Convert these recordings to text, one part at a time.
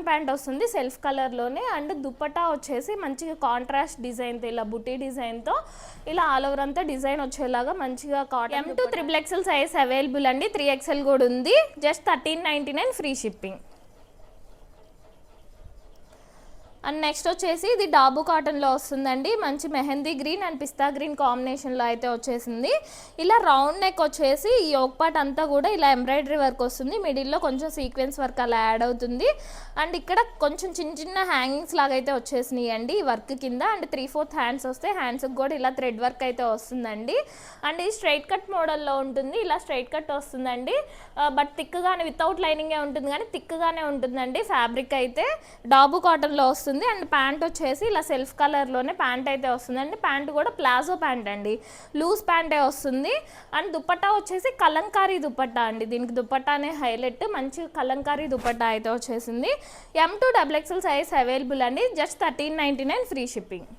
Pant వస్తుంది self కలర్లోనే. And dupatta వచ్చేసి మంచిగా కాంట్రాస్ట్ డిజైన్తో ఇలా బుటీ డిజైన్తో ఇలా ఆల్ ఓవర్ అంతా డిజైన్ వచ్చేలాగా మంచిగా cotton. M to XXL size available అండి. 3XL కూడా ఉంది. Just 1399 free shipping. And next వచ్చేసి ఇది డాబు కాటన్లో వస్తుందండి. మంచి mehndi green and pista green కాంబినేషన్లో అయితే వచ్చేసింది. ఇలా రౌండ్ నెక్ వచ్చేసి ఈ యోక్ పార్ట్ అంతా కూడా ఇలా ఎంబ్రాయిడరీ వర్క్ వస్తుంది. మిడిల్లో కొంచెం సీక్వెన్స్ వర్క్ అలా యాడ్ అవుతుంది. అండ్ ఇక్కడ కొంచెం చిన్న చిన్న హ్యాంగింగ్స్ లాగా అయితే వచ్చేసినాయి అండి ఈ వర్క్ కింద. అండ్ 3/4 హ్యాండ్స్ వస్తే హ్యాండ్స్కి కూడా ఇలా థ్రెడ్ వర్క్ అయితే వస్తుందండి. అండ్ ఇది స్ట్రైట్ కట్ మోడల్లో ఉంటుంది. ఇలా స్ట్రైట్ కట్ వస్తుందండి. బట్ థిక్గానే వితౌట్ లైనింగే ఉంటుంది కానీ థిక్గానే ఉంటుందండి. ఫ్యాబ్రిక్ అయితే డాబు కాటన్లో వస్తుంది. అండ్ ప్యాంట్ వచ్చేసి ఇలా సెల్ఫ్ కలర్లోనే ప్యాంట్ అయితే వస్తుందండి. ప్యాంట్ కూడా ప్లాజో ప్యాంట్ అండి, లూజ్ ప్యాంటే వస్తుంది. అండ్ దుపట్టా వచ్చేసి కలంకారీ దుపట్టా అండి. దీనికి దుపట్టానే హైలైట్. మంచి కలంకారీ దుపట్టా అయితే వచ్చేసింది. M to XXL size available అండి. Just 1399 free shipping.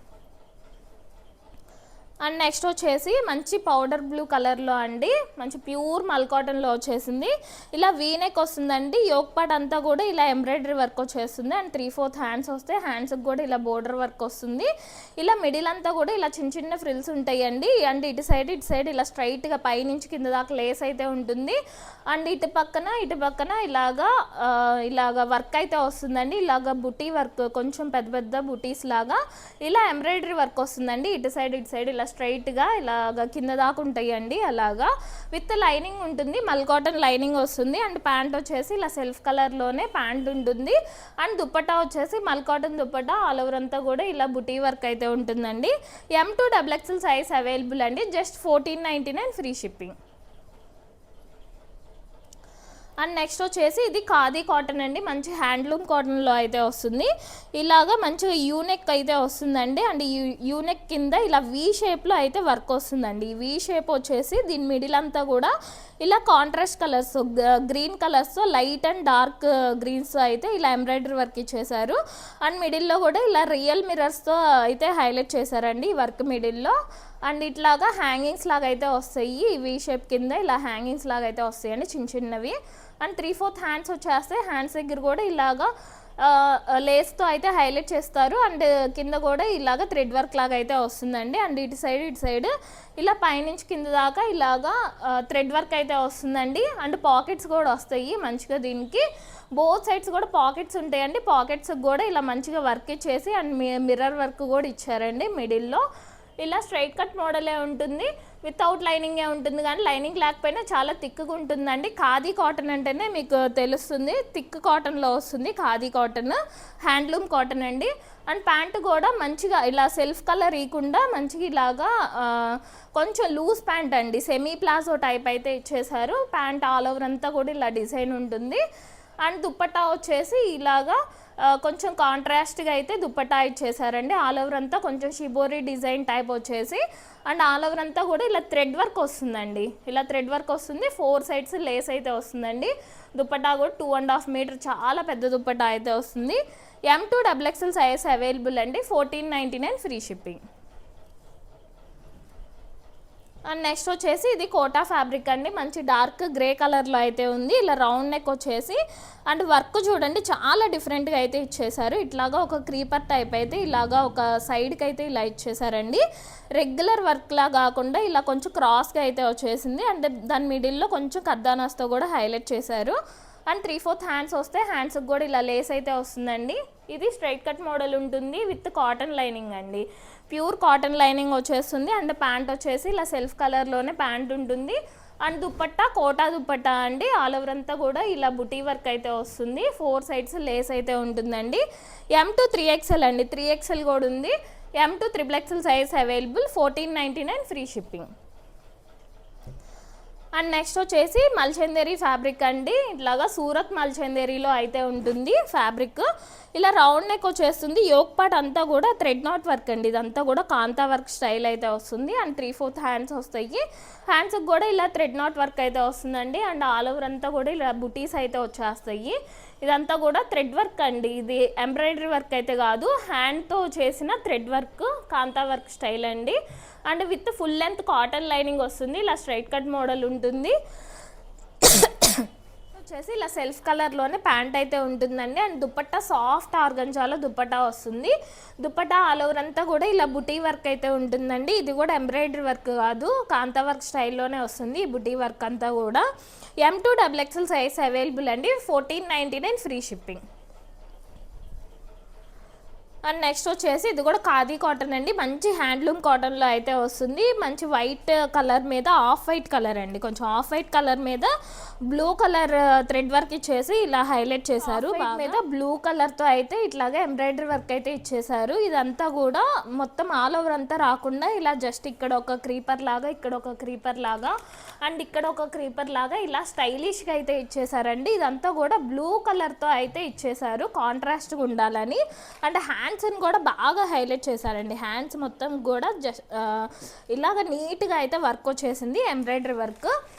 And next వచ్చేసి మంచి పౌడర్ బ్లూ కలర్లో అండి, మంచి ప్యూర్ మల్ కాటన్లో వచ్చేసింది. ఇలా వీనెక్ వస్తుందండి. యోక్ పార్ట్ అంతా కూడా ఇలా ఎంబ్రాయిడరీ వర్క్ వచ్చేస్తుంది. అండ్ 3/4 హ్యాండ్స్ వస్తే హ్యాండ్స్కి కూడా ఇలా బోర్డర్ వర్క్ వస్తుంది. ఇలా మిడిల్ అంతా కూడా ఇలా చిన్న చిన్న ఫ్రిల్స్ ఉంటాయండి. అండ్ ఇటు సైడ్ ఇలా స్ట్రైట్గా పైనుంచి కింద దాకా లేస్ అయితే ఉంటుంది. అండ్ ఇటు పక్కన ఇలాగా వర్క్ అయితే వస్తుందండి. ఇలాగా బుటీ వర్క్, కొంచెం పెద్ద పెద్ద బుటీస్ లాగా ఇలా ఎంబ్రాయిడరీ వర్క్ వస్తుందండి. ఇటు సైడ్ ఇలా స్ట్రైట్గా ఇలాగా కింద దాకా ఉంటాయండి. అలాగా విత్ లైనింగ్ ఉంటుంది. మల్ కాటన్ లైనింగ్ వస్తుంది. అండ్ ప్యాంట్ వచ్చేసి ఇలా సెల్ఫ్ కలర్లోనే ప్యాంట్ ఉంటుంది. అండ్ దుపట్టా వచ్చేసి మల్ కాటన్ దుపట్టా ఆల్ ఓవర్ అంతా కూడా ఇలా బుటీ వర్క్ అయితే ఉంటుందండి. M to XXL size available అండి. Just 1499 free shipping. And next వచ్చేసి ఇది ఖాదీ కాటన్ అండి. మంచి హ్యాండ్లూమ్ కాటన్లో అయితే వస్తుంది. ఇలాగా మంచిగా యూనెక్ అయితే వస్తుందండి. అండ్ యూనెక్ కింద ఇలా వీ షేప్లో అయితే వర్క్ వస్తుందండి. ఈ వీ షేప్ వచ్చేసి దీని మిడిల్ అంతా కూడా ఇలా కాంట్రాస్ట్ కలర్స్, గ్రీన్ కలర్స్తో లైట్ అండ్ డార్క్ గ్రీన్స్ అయితే ఇలా ఎంబ్రాయిడరీ వర్క్ ఇచ్చేసారు. అండ్ మిడిల్లో కూడా ఇలా రియల్ మిర్రర్స్తో అయితే హైలైట్ చేశారండి ఈ వర్క్ మిడిల్లో. అండ్ ఇట్లాగా హ్యాంగింగ్స్ లాగా అయితే వస్తాయి. ఈ వీ షేప్ కింద ఇలా హ్యాంగింగ్స్ లాగా అయితే వస్తాయండి చిన్న చిన్నవి. అండ్ 3/4 హ్యాండ్స్ వచ్చేస్తే హ్యాండ్స్ దగ్గర కూడా ఇలాగా లేస్తో అయితే హైలైట్ చేస్తారు. అండ్ కింద కూడా ఇలాగ థ్రెడ్ వర్క్ లాగా అయితే వస్తుందండి. అండ్ ఇటు సైడ్ ఇలా పైనుంచి కింద దాకా ఇలాగా థ్రెడ్ వర్క్ అయితే వస్తుందండి. అండ్ పాకెట్స్ కూడా వస్తాయి మంచిగా. దీనికి బోత్ సైడ్స్ కూడా పాకెట్స్ ఉంటాయండి. పాకెట్స్కి కూడా ఇలా మంచిగా వర్క్ ఇచ్చేసి అండ్ మిర్రర్ వర్క్ కూడా ఇచ్చారండి మిడిల్లో. ఇలా స్ట్రైట్ కట్ మోడలే ఉంటుంది. వితౌట్ లైనింగే ఉంటుంది కానీ లైనింగ్ లేకపోయినా చాలా థిక్గా ఉంటుందండి. ఖాదీ కాటన్ అంటేనే మీకు తెలుస్తుంది. థిక్ కాటన్లో వస్తుంది. ఖాదీ కాటన్ హ్యాండ్లూమ్ కాటన్ అండి. అండ్ ప్యాంటు కూడా మంచిగా ఇలా సెల్ఫ్ కలర్ ఇవ్వకుండా మంచిగా ఇలాగా కొంచెం లూజ్ ప్యాంట్ అండి. సెమీ ప్లాజో టైప్ అయితే ఇచ్చేసారు. ప్యాంట్ ఆల్ ఓవర్ అంతా కూడా ఇలా డిజైన్ ఉంటుంది. అండ్ దుపట్టా వచ్చేసి ఇలాగా కొంచెం కాంట్రాస్ట్గా అయితే దుపట్టా ఇచ్చేసారండి. ఆల్ ఓవర్ అంతా కొంచెం షిబోరి డిజైన్ టైప్ వచ్చేసి అండ్ ఆల్ ఓవర్ అంతా కూడా ఇలా థ్రెడ్ వర్క్ వస్తుందండి. ఇలా థ్రెడ్ వర్క్ వస్తుంది. 4 సైడ్స్ లేస్ అయితే వస్తుందండి. దుపట్టా కూడా 2.5 మీటర్ చాలా పెద్ద దుపట్టా అయితే వస్తుంది. M to XXL size available అండి. 1499 ఫ్రీ షిప్పింగ్. అండ్ నెక్స్ట్ వచ్చేసి ఇది కోటా ఫ్యాబ్రిక్ అండి. మంచి డార్క్ గ్రే కలర్లో అయితే ఉంది. ఇలా రౌండ్ నెక్ వచ్చేసి అండ్ వర్క్ చూడండి చాలా డిఫరెంట్గా అయితే ఇచ్చేసారు. ఇట్లాగా ఒక క్రీపర్ టైప్ అయితే ఇలాగా ఒక సైడ్కి అయితే ఇలా ఇచ్చేసారండి. రెగ్యులర్ వర్క్లా కాకుండా ఇలా కొంచెం క్రాస్గా అయితే వచ్చేసింది. అండ్ దాని మిడిల్లో కొంచెం కర్దానాస్తో కూడా హైలైట్ చేశారు. అండ్ 3/4 హ్యాండ్స్ వస్తే హ్యాండ్స్కి కూడా ఇలా లేస్ అయితే వస్తుందండి. ఇది స్ట్రైట్ కట్ మోడల్ ఉంటుంది విత్ కాటన్ లైనింగ్ అండి. ప్యూర్ కాటన్ లైనింగ్ వచ్చేస్తుంది. అండ్ ప్యాంట్ వచ్చేసి ఇలా సెల్ఫ్ కలర్లోనే ప్యాంట్ ఉంటుంది. అండ్ దుపట్టా కోటా దుపట్టా అండి. ఆల్ ఓవర్ అంతా కూడా ఇలా బుటీ వర్క్ అయితే వస్తుంది. 4 సైడ్స్ లేస్ అయితే ఉంటుందండి. M to 3XL అండి. 3XL కూడా ఉంది. M to XXL size available. 1499 free shipping. And next వచ్చేసి మల్చందేరి ఫ్యాబ్రిక్ అండి. ఇట్లాగా సూరత్ మల్చందేరిలో అయితే ఉంటుంది ఫ్యాబ్రిక్. ఇలా రౌండ్ నెక్ వచ్చేస్తుంది. యోక్ పార్ట్ అంతా కూడా థ్రెడ్ నాట్ వర్క్ అండి. ఇదంతా కూడా కాంతా వర్క్ స్టైల్ అయితే వస్తుంది. అండ్ 3/4 హ్యాండ్స్ వస్తాయి. హ్యాండ్స్కి కూడా ఇలా థ్రెడ్ నాట్ వర్క్ అయితే వస్తుందండి. అండ్ ఆల్ ఓవర్ అంతా కూడా ఇలా బుటీస్ అయితే వచ్చేస్తాయి. ఇదంతా కూడా థ్రెడ్ వర్క్ అండి. ఇది ఎంబ్రాయిడరీ వర్క్ అయితే కాదు, హ్యాండ్తో చేసిన థ్రెడ్ వర్క్ కాంతా వర్క్ స్టైల్ అండి. And with full length cotton lining వస్తుంది. ఇలా స్ట్రైట్ కట్ మోడల్ ఉంటుంది. వచ్చేసి ఇలా సెల్ఫ్ కలర్లోనే ప్యాంట్ అయితే ఉంటుందండి. అండ్ దుపట్టా సాఫ్ట్ ఆర్గంజాలో దుపట్టా వస్తుంది. దుపట్టా ఆల్ ఓవర్ అంతా కూడా ఇలా బుటీ వర్క్ అయితే ఉంటుందండి. ఇది కూడా ఎంబ్రాయిడరీ వర్క్ కాదు, కాంతా వర్క్ స్టైల్లోనే వస్తుంది ఈ బుటీ వర్క్ అంతా కూడా. M2XXL సైజ్ అవైలబుల్ అండి. 1499 ఫ్రీ షిప్పింగ్. అండ్ నెక్స్ట్ వచ్చేసి ఇది కూడా ఖాదీ కాటన్ అండి. మంచి హ్యాండ్లూమ్ కాటన్లో అయితే వస్తుంది. మంచి వైట్ కలర్ మీద ఆఫ్ వైట్ కలర్ అండి, కొంచెం ఆఫ్ వైట్ కలర్ మీద బ్లూ కలర్ థ్రెడ్ వర్క్ ఇచ్చేసి ఇలా హైలైట్ చేశారు. మీద బ్లూ కలర్తో అయితే ఇట్లాగా ఎంబ్రాయిడరీ వర్క్ అయితే ఇచ్చేసారు. ఇదంతా కూడా మొత్తం ఆల్ ఓవర్ అంతా రాకుండా ఇలా జస్ట్ ఇక్కడ ఒక క్రీపర్ లాగా, ఇక్కడ ఒక క్రీపర్ లాగా, అండ్ ఇక్కడ ఒక క్రీపర్ లాగా ఇలా స్టైలిష్గా అయితే ఇచ్చేసారండి. ఇదంతా కూడా బ్లూ కలర్తో అయితే ఇచ్చేసారు కాంట్రాస్ట్గా ఉండాలని. అండ్ హ్యాండ్స్ని కూడా బాగా హైలైట్ చేశారండి. హ్యాండ్స్ మొత్తం కూడా జస్ట్ ఇలాగ నీట్గా అయితే వర్క్ వచ్చేసింది, ఎంబ్రాయిడరీ వర్క్.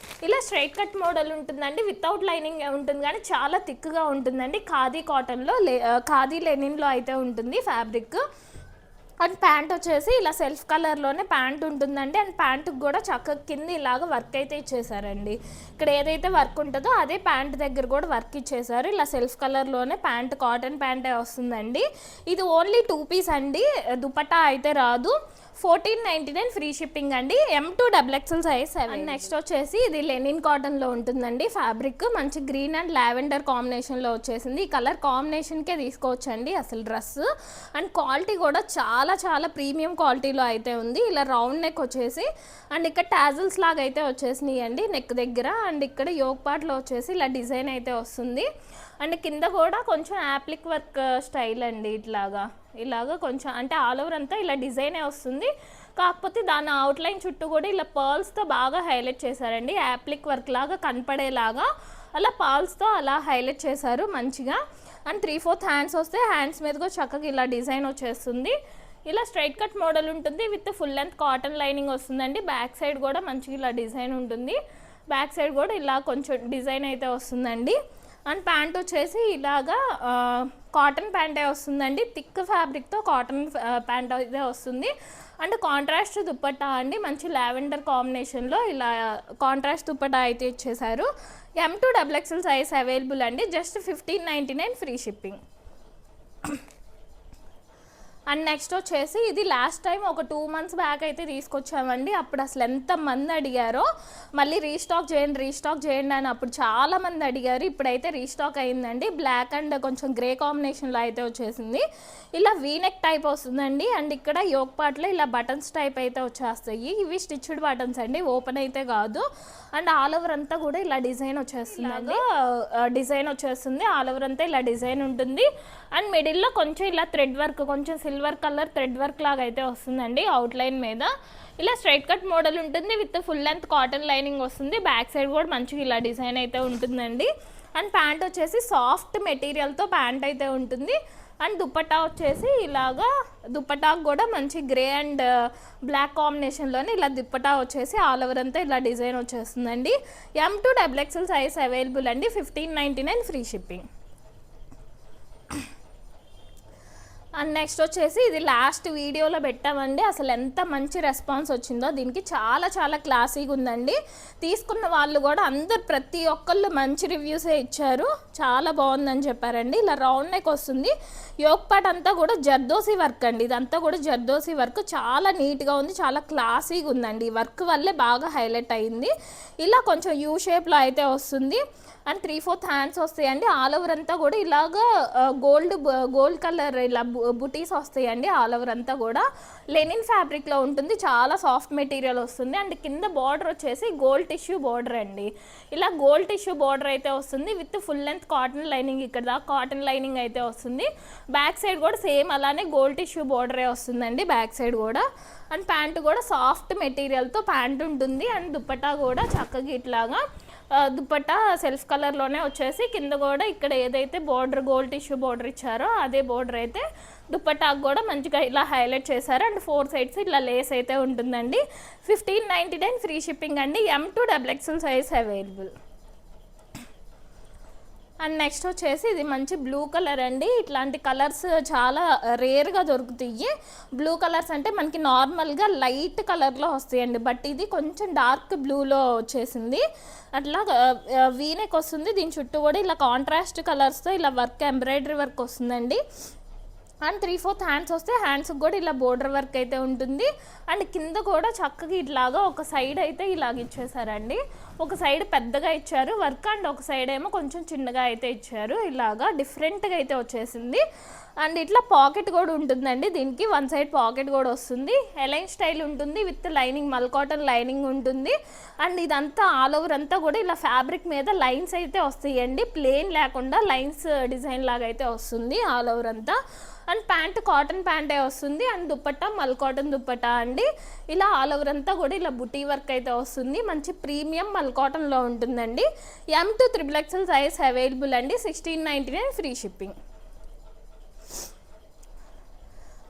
ఇలా స్ట్రైట్ కట్ మోడల్ ఉంటుందండి, వితౌట్ లైనింగ్ ఉంటుంది కానీ చాలా థిక్గా ఉంటుందండి. ఖాదీ కాటన్లో ఖాదీ లెనిన్లో అయితే ఉంటుంది ఫ్యాబ్రిక్. అండ్ ప్యాంట్ వచ్చేసి ఇలా సెల్ఫ్ కలర్లోనే ప్యాంట్ ఉంటుందండి. అండ్ ప్యాంటుకి కూడా చక్కగా కింద ఇలాగ వర్క్ అయితే ఇచ్చేసారండి. ఇక్కడ ఏదైతే వర్క్ ఉంటుందో అదే ప్యాంట్ దగ్గర కూడా వర్క్ ఇచ్చేసారు. ఇలా సెల్ఫ్ కలర్లోనే ప్యాంట్, కాటన్ ప్యాంటే వస్తుందండి. ఇది ఓన్లీ 2 పీస్ అండి, దుపట్టా అయితే రాదు. 1499 ఫ్రీ షిప్పింగ్ అండి. M2XXL size 7. నెక్స్ట్ వచ్చేసి ఇది లెనిన్ కాటన్లో ఉంటుందండి ఫ్యాబ్రిక్. మంచి గ్రీన్ అండ్ లావెండర్ కాంబినేషన్లో వచ్చేసింది. ఈ కలర్ కాంబినేషన్కే తీసుకోవచ్చండి అసలు డ్రెస్. అండ్ క్వాలిటీ కూడా చాలా చాలా ప్రీమియం క్వాలిటీలో అయితే ఉంది. ఇలా రౌండ్ నెక్ వచ్చేసి అండ్ ఇక్కడ టాజిల్స్ లాగా అయితే వచ్చేసినాయి అండి నెక్ దగ్గర. అండ్ ఇక్కడ యోక్ పార్ట్లో వచ్చేసి ఇలా డిజైన్ అయితే వస్తుంది. అండ్ కింద కూడా కొంచెం యాప్లిక్ వర్క్ స్టైల్ అండి, ఇలాగా కొంచెం అంటే ఆల్ ఓవర్ అంతా ఇలా డిజైనే వస్తుంది. కాకపోతే దాని అవుట్లైన్ చుట్టూ కూడా ఇలా పర్ల్స్తో బాగా హైలైట్ చేశారండి, యాప్లిక్ వర్క్ లాగా కనపడేలాగా అలా పర్ల్స్తో అలా హైలైట్ చేశారు మంచిగా. అండ్ 3/4 హ్యాండ్స్ వస్తే హ్యాండ్స్ మీద కూడా చక్కగా ఇలా డిజైన్ వచ్చేస్తుంది. ఇలా స్ట్రైట్ కట్ మోడల్ ఉంటుంది with full length cotton lining వస్తుందండి. బ్యాక్ సైడ్ కూడా మంచిగా ఇలా డిజైన్ ఉంటుంది. బ్యాక్ సైడ్ కూడా ఇలా కొంచెం డిజైన్ అయితే వస్తుందండి. అండ్ ప్యాంట్ వచ్చేసి ఇలాగా కాటన్ ప్యాంటే వస్తుందండి. థిక్ ఫ్యాబ్రిక్తో కాటన్ ప్యాంట్ అయితే వస్తుంది. అండ్ కాంట్రాస్ట్ దుపట్టా అండి, మంచి లావెండర్ కాంబినేషన్లో ఇలా కాంట్రాస్ట్ దుపట్టా అయితే ఇచ్చేసారు. M2XXL సైజ్ అవైలబుల్ అండి. Just 1599 free shipping. And next వచ్చేసి ఇది లాస్ట్ టైం ఒక 2 months బ్యాక్ అయితే తీసుకొచ్చామండి. అప్పుడు అసలు ఎంతమంది అడిగారో మళ్ళీ రీస్టాక్ చేయండి అని అప్పుడు చాలామంది అడిగారు. ఇప్పుడైతే రీస్టాక్ అయిందండి. బ్లాక్ అండ్ కొంచెం గ్రే కాంబినేషన్లో అయితే వచ్చేసింది. ఇలా వీనెక్ టైప్ వస్తుందండి. అండ్ ఇక్కడ యోక్ పార్ట్లో ఇలా బటన్స్ టైప్ అయితే వచ్చేస్తాయి. ఇవి స్టిచ్డ్ బటన్స్ అండి, ఓపెన్ అయితే కాదు. అండ్ ఆల్ ఓవర్ అంతా కూడా ఇలా డిజైన్ వచ్చేస్తుంది, ఆల్ ఓవర్ అంతా ఇలా డిజైన్ ఉంటుంది. అండ్ మిడిల్లో కొంచెం ఇలా థ్రెడ్ వర్క్, కొంచెం సిల్వర్ కలర్ థ్రెడ్ వర్క్ లాగా అయితే వస్తుందండి అవుట్లైన్ మీద. ఇలా స్ట్రైట్ కట్ మోడల్ ఉంటుంది with full length cotton lining వస్తుంది. బ్యాక్ సైడ్ కూడా మంచిగా ఇలా డిజైన్ అయితే ఉంటుందండి. అండ్ ప్యాంట్ వచ్చేసి సాఫ్ట్ మెటీరియల్తో ప్యాంట్ అయితే ఉంటుంది. అండ్ దుపట్టా వచ్చేసి ఇలాగా, దుపట్టాకు కూడా మంచి గ్రే అండ్ బ్లాక్ కాంబినేషన్లోనే ఇలా దుపట్టా వచ్చేసి ఆల్ ఓవర్ అంతా ఇలా డిజైన్ వచ్చేస్తుందండి. M2XXL సైజ్ అవైలబుల్ అండి. 1599 ఫ్రీ షిప్పింగ్. అండ్ నెక్స్ట్ వచ్చేసి ఇది లాస్ట్ వీడియోలో పెట్టామండి. అసలు ఎంత మంచి రెస్పాన్స్ వచ్చిందో దీనికి, చాలా చాలా క్లాసీగా ఉందండి. తీసుకున్న వాళ్ళు కూడా అందరు ప్రతి ఒక్కళ్ళు మంచి రివ్యూసే ఇచ్చారు, చాలా బాగుందని చెప్పారండి. ఇలా రౌండ్ నెక్ వస్తుంది. యోక్ పార్ట్ అంతా కూడా జర్దోసి వర్క్ అండి, ఇదంతా కూడా జర్దోసి వర్క్. చాలా నీట్గా ఉంది, చాలా క్లాసీగా ఉందండి. ఈ వర్క్ వల్లే బాగా హైలైట్ అయింది. ఇలా కొంచెం యూ షేప్లో అయితే వస్తుంది. అండ్ 3/4 హ్యాండ్స్ వస్తాయండి. ఆల్ ఓవర్ అంతా కూడా ఇలాగా గోల్డ్ కలర్ ఇలా బుటీస్ వస్తాయండి. ఆల్ ఓవర్ అంతా కూడా లెనిన్ ఫ్యాబ్రిక్లో ఉంటుంది, చాలా సాఫ్ట్ మెటీరియల్ వస్తుంది. అండ్ కింద బార్డర్ వచ్చేసి గోల్డ్ టిష్యూ బార్డర్ అండి. ఇలా గోల్డ్ టిష్యూ బార్డర్ అయితే వస్తుంది with full length cotton lining. ఇక్కడ దాకా కాటన్ లైనింగ్ అయితే వస్తుంది. బ్యాక్ సైడ్ కూడా సేమ్ అలానే గోల్డ్ టిష్యూ బార్డరే వస్తుందండి బ్యాక్ సైడ్ కూడా. అండ్ ప్యాంటు కూడా సాఫ్ట్ మెటీరియల్తో ప్యాంట్ ఉంటుంది. అండ్ దుపట్టా కూడా చక్కగా ఇట్లాగా దుపట్టా సెల్ఫ్ కలర్లోనే వచ్చేసి కింద కూడా ఇక్కడ ఏదైతే బార్డర్ గోల్డ్ టిష్యూ బార్డర్ ఇచ్చారో అదే బార్డర్ అయితే దుపట్టాకు కూడా మంచిగా ఇలా హైలైట్ చేశారు. అండ్ 4 సైడ్స్ ఇలా లేస్ అయితే ఉంటుందండి. 1599 ఫ్రీ షిప్పింగ్ అండి. M2XXL size available. And next వచ్చేసి ఇది మంచి బ్లూ కలర్ అండి. ఇట్లాంటి కలర్స్ చాలా రేర్గా దొరుకుతాయి. బ్లూ కలర్స్ అంటే మనకి నార్మల్గా లైట్ కలర్లో వస్తాయండి, బట్ ఇది కొంచెం డార్క్ బ్లూలో వచ్చేసింది. అట్లా వీనెక్ వస్తుంది. దీని చుట్టూ కూడా ఇలా కాంట్రాస్ట్ కలర్స్తో ఇలా వర్క్, ఎంబ్రాయిడరీ వర్క్ వస్తుందండి. అండ్ 3/4 హ్యాండ్స్ వస్తే హ్యాండ్స్కి కూడా ఇలా బోర్డర్ వర్క్ అయితే ఉంటుంది. అండ్ కింద కూడా చక్కగా ఇట్లాగా ఒక సైడ్ అయితే ఇలాగ ఇచ్చేసారండి. ఒక సైడ్ పెద్దగా ఇచ్చారు వర్క్, అండ్ ఒక సైడ్ ఏమో కొంచెం చిన్నగా అయితే ఇచ్చారు. ఇలాగా డిఫరెంట్గా అయితే వచ్చేసింది. అండ్ ఇట్లా పాకెట్ కూడా ఉంటుందండి. దీనికి వన్ సైడ్ పాకెట్ కూడా వస్తుంది. ఎలైన్ స్టైల్ ఉంటుంది విత్ లైనింగ్, మల్ కాటన్ లైనింగ్ ఉంటుంది. అండ్ ఇదంతా ఆల్ ఓవర్ అంతా కూడా ఇలా ఫ్యాబ్రిక్ మీద లైన్స్ అయితే వస్తాయండి, ప్లెయిన్ లేకుండా లైన్స్ డిజైన్ లాగా అయితే వస్తుంది ఆల్ ఓవర్ అంతా. అండ్ ప్యాంట్ కాటన్ ప్యాంటే వస్తుంది. అండ్ దుప్పట్టా మల్ కాటన్ దుప్పట్టా అండి. ఇలా ఆల్ ఓవర్ అంతా కూడా ఇలా బుటీ వర్క్ అయితే వస్తుంది. మంచి ప్రీమియం మల్ కాటన్లో ఉంటుందండి. M to XXL size available అండి. 1699 ఫ్రీ షిప్పింగ్.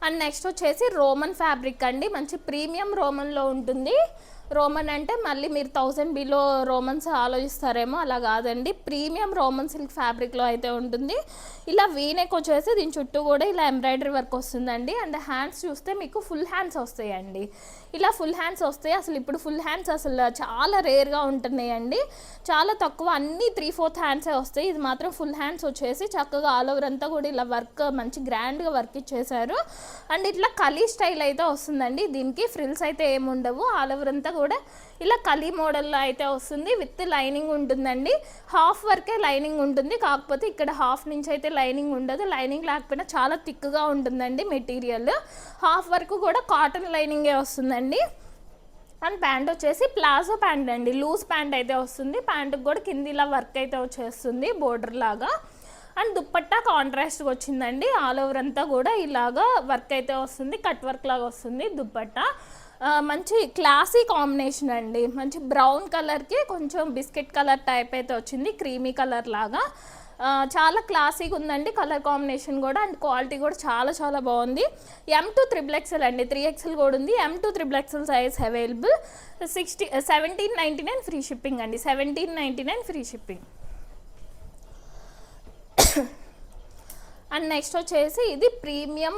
అండ్ నెక్స్ట్ వచ్చేసి రోమన్ ఫ్యాబ్రిక్ అండి. మంచి ప్రీమియం రోమన్లో ఉంటుంది. రోమన్ అంటే మళ్ళీ మీరు 1000 బిలో రోమన్స్ ఆలోచిస్తారేమో, అలా కాదండి. ప్రీమియం రోమన్ సిల్క్ ఫ్యాబ్రిక్లో అయితే ఉంటుంది. ఇలా వీనెక్ వచ్చేసి దీని చుట్టూ కూడా ఇలా ఎంబ్రాయిడరీ వర్క్ వస్తుందండి. అండ్ హ్యాండ్స్ చూస్తే మీకు ఫుల్ హ్యాండ్స్ వస్తాయండి. ఇలా ఫుల్ హ్యాండ్స్ వస్తాయి. అసలు ఇప్పుడు ఫుల్ హ్యాండ్స్ అసలు చాలా రేర్గా ఉంటున్నాయండి, చాలా తక్కువ. అన్నీ 3/4 హ్యాండ్సే వస్తాయి. ఇది మాత్రం ఫుల్ హ్యాండ్స్ వచ్చేసి చక్కగా ఆల్ ఓవర్ అంతా కూడా ఇలా వర్క్, మంచి గ్రాండ్గా వర్క్ ఇచ్చేసారు. అండ్ ఇట్లా కలీ స్టైల్ అయితే వస్తుందండి. దీనికి ఫ్రిల్స్ అయితే ఏముండవు. ఆల్ ఓవర్ అంతా కూడా ఇలా కలీ మోడల్లో అయితే వస్తుంది. విత్ లైనింగ్ ఉంటుందండి. హాఫ్ వరకే లైనింగ్ ఉంటుంది, కాకపోతే ఇక్కడ హాఫ్ నుంచి అయితే లైనింగ్ ఉండదు. లైనింగ్ లేకపోయినా చాలా థిక్గా ఉంటుందండి మెటీరియల్. హాఫ్ వరకు కూడా కాటన్ లైనింగే వస్తుందండి. అండ్ ప్యాంట్ వచ్చేసి ప్లాజో ప్యాంట్ అండి, లూజ్ ప్యాంట్ అయితే వస్తుంది. ప్యాంటుకి కూడా కింద ఇలా వర్క్ అయితే వచ్చేస్తుంది బోర్డర్ లాగా. అండ్ దుప్పట్టా కాంట్రాస్ట్గా వచ్చిందండి. ఆల్ ఓవర్ అంతా కూడా ఇలాగా వర్క్ అయితే వస్తుంది, కట్ వర్క్ లాగా వస్తుంది దుప్పట్టా. మంచి క్లాసీ కాంబినేషన్ అండి. మంచి బ్రౌన్ కలర్కి కొంచెం బిస్కెట్ కలర్ టైప్ అయితే వచ్చింది, క్రీమీ కలర్ లాగా. చాలా క్లాసీగా ఉందండి కలర్ కాంబినేషన్ కూడా. అండ్ క్వాలిటీ కూడా చాలా చాలా బాగుంది. M to XXL అండి, 3XL కూడా ఉంది. M to XXL size available. 1799 free shipping అండి. 1799 ఫ్రీ షిప్పింగ్. అండ్ నెక్స్ట్ వచ్చేసి ఇది ప్రీమియం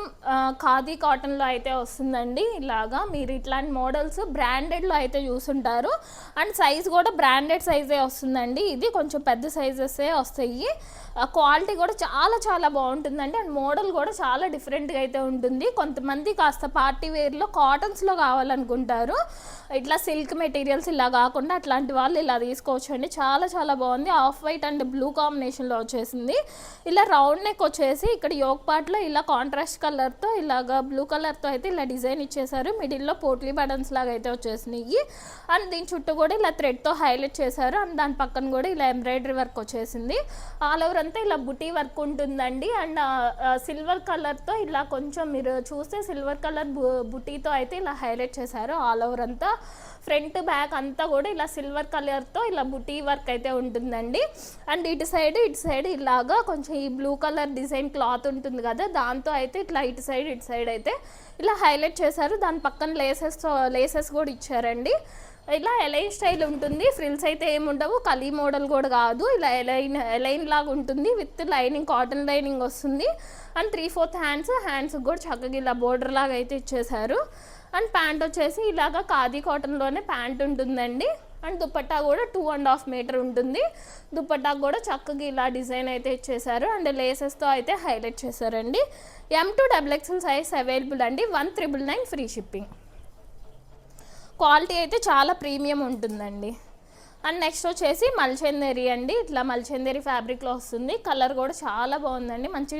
ఖాదీ కాటన్లో అయితే వస్తుందండి. ఇలాగా మీరు ఇట్లాంటి మోడల్స్ బ్రాండెడ్లో అయితే చూసుంటారు. అండ్ సైజ్ కూడా బ్రాండెడ్ సైజే వస్తుందండి. ఇది కొంచెం పెద్ద సైజెసే వస్తాయి. క్వాలిటీ కూడా చాలా చాలా బాగుంటుందండి. అండ్ మోడల్ కూడా చాలా డిఫరెంట్గా అయితే ఉంటుంది. కొంతమంది కాస్త పార్టీ వేర్లో కాటన్స్లో కావాలనుకుంటారు, ఇట్లా సిల్క్ మెటీరియల్స్ ఇలా కాకుండా అట్లాంటి వాళ్ళు ఇలా తీసుకోవచ్చు అండి. చాలా చాలా బాగుంది. ఆఫ్ వైట్ అండ్ బ్లూ కాంబినేషన్లో వచ్చేసింది. ఇలా రౌండ్ నెక్ వచ్చేసి ఇక్కడ యోక్ పార్ట్లో ఇలా కాంట్రాస్ట్ కలర్తో ఇలాగా బ్లూ కలర్తో అయితే ఇలా డిజైన్ ఇచ్చేసారు. మిడిల్లో పోట్లీ బటన్స్ లాగా అయితే వచ్చేసినాయి. అండ్ దీని చుట్టూ కూడా ఇలా థ్రెడ్తో హైలైట్ చేశారు. అండ్ దాని పక్కన కూడా ఇలా ఎంబ్రాయిడరీ వర్క్ వచ్చేసింది. ఆల్ ఓవర్ అంతా ఇలా బుటీ వర్క్ ఉంటుందండి. అండ్ సిల్వర్ కలర్తో ఇలా కొంచెం మీరు చూస్తే సిల్వర్ కలర్ బుటీతో అయితే ఇలా హైలైట్ చేశారు. ఆల్ ఓవర్ అంతా ఫ్రంట్ బ్యాక్ అంతా కూడా ఇలా సిల్వర్ కలర్తో ఇలా బుటీ వర్క్ అయితే ఉంటుందండి. అండ్ ఇటు సైడ్ ఇలాగా కొంచెం ఈ బ్లూ కలర్ డిజైన్ క్లాత్ ఉంటుంది కదా, దాంతో అయితే ఇట్లా ఇటు సైడ్ అయితే ఇలా హైలైట్ చేశారు. దాని పక్కన లేసెస్ కూడా ఇచ్చారండి. ఇలా ఎలైన్ స్టైల్ ఉంటుంది. ఫ్రిల్స్ అయితే ఏముండవు, కలీ మోడల్ కూడా కాదు. ఇలా ఎలైన్ లాగా ఉంటుంది విత్ లైనింగ్, కాటన్ లైనింగ్ వస్తుంది. అండ్ 3/4 హ్యాండ్స్ కూడా చక్కగా ఇలా బోర్డర్ లాగా అయితే ఇచ్చేసారు. అండ్ ప్యాంట్ వచ్చేసి ఇలాగా ఖాదీ కాటన్లోనే ప్యాంట్ ఉంటుందండి. అండ్ దుపట్టా కూడా 2.5 మీటర్ ఉంటుంది. దుపట్టా కూడా చక్కగా ఇలా డిజైన్ అయితే ఇచ్చేసారు. అండ్ లేసెస్తో అయితే హైలైట్ చేశారండి. M to XXL size available అండి. 1999 ఫ్రీ షిప్పింగ్. క్వాలిటీ అయితే చాలా ప్రీమియం ఉంటుందండి. అండ్ నెక్స్ట్ వచ్చేసి మల్చందేరి అండి. ఇట్లా మల్చందేరి ఫ్యాబ్రిక్లో వస్తుంది. కలర్ కూడా చాలా బాగుందండి. మంచి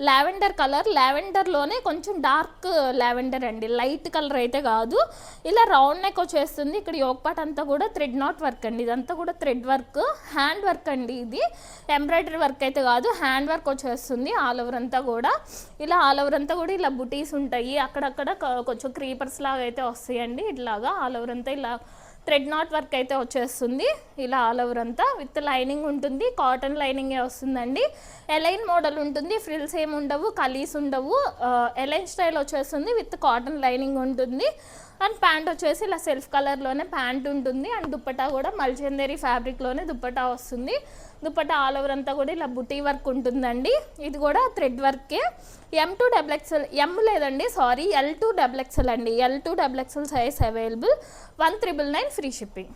లావెండర్ కలర్, లావెండర్లోనే కొంచెం డార్క్ లావెండర్ అండి, లైట్ కలర్ అయితే కాదు. ఇలా రౌండ్ నెక్ వచ్చేస్తుంది. ఇక్కడ యోక్ పార్ట్ అంతా కూడా థ్రెడ్ నాట్ వర్క్ అండి. ఇదంతా కూడా థ్రెడ్ వర్క్, హ్యాండ్ వర్క్ అండి. ఇది ఎంబ్రాయిడరీ వర్క్ అయితే కాదు, హ్యాండ్ వర్క్ వచ్చేస్తుంది. ఆల్ ఓవర్ అంతా కూడా ఇలా బుటీస్ ఉంటాయి. అక్కడక్కడ కొంచెం క్రీపర్స్ లాగా అయితే వస్తాయండి. ఇట్లాగా ఆల్ ఓవర్ అంతా ఇలా థ్రెడ్ నాట్ వర్క్ అయితే వచ్చేస్తుంది. ఇలా ఆల్ ఓవర్ అంతా విత్ లైనింగ్ ఉంటుంది, కాటన్ లైనింగే వస్తుందండి. ఎలైన్ మోడల్ ఉంటుంది. ఫ్రిల్స్ ఏమి ఉండవు, కలీస్ ఉండవు. ఎలైన్ స్టైల్ వచ్చేస్తుంది విత్ కాటన్ లైనింగ్ ఉంటుంది. అండ్ ప్యాంట్ వచ్చేసి ఇలా సెల్ఫ్ కలర్లోనే ప్యాంట్ ఉంటుంది. అండ్ దుప్పటా కూడా మల్చందేరి ఫ్యాబ్రిక్లోనే దుప్పటా వస్తుంది. దుప్పటా ఆల్ ఓవర్ అంతా కూడా ఇలా బుటీ వర్క్ ఉంటుందండి. ఇది కూడా థ్రెడ్ వర్కే. M2XXL ఎం లేదండి, సారీ, L2XXL అండి. L2XXL size available. 1999 free shipping.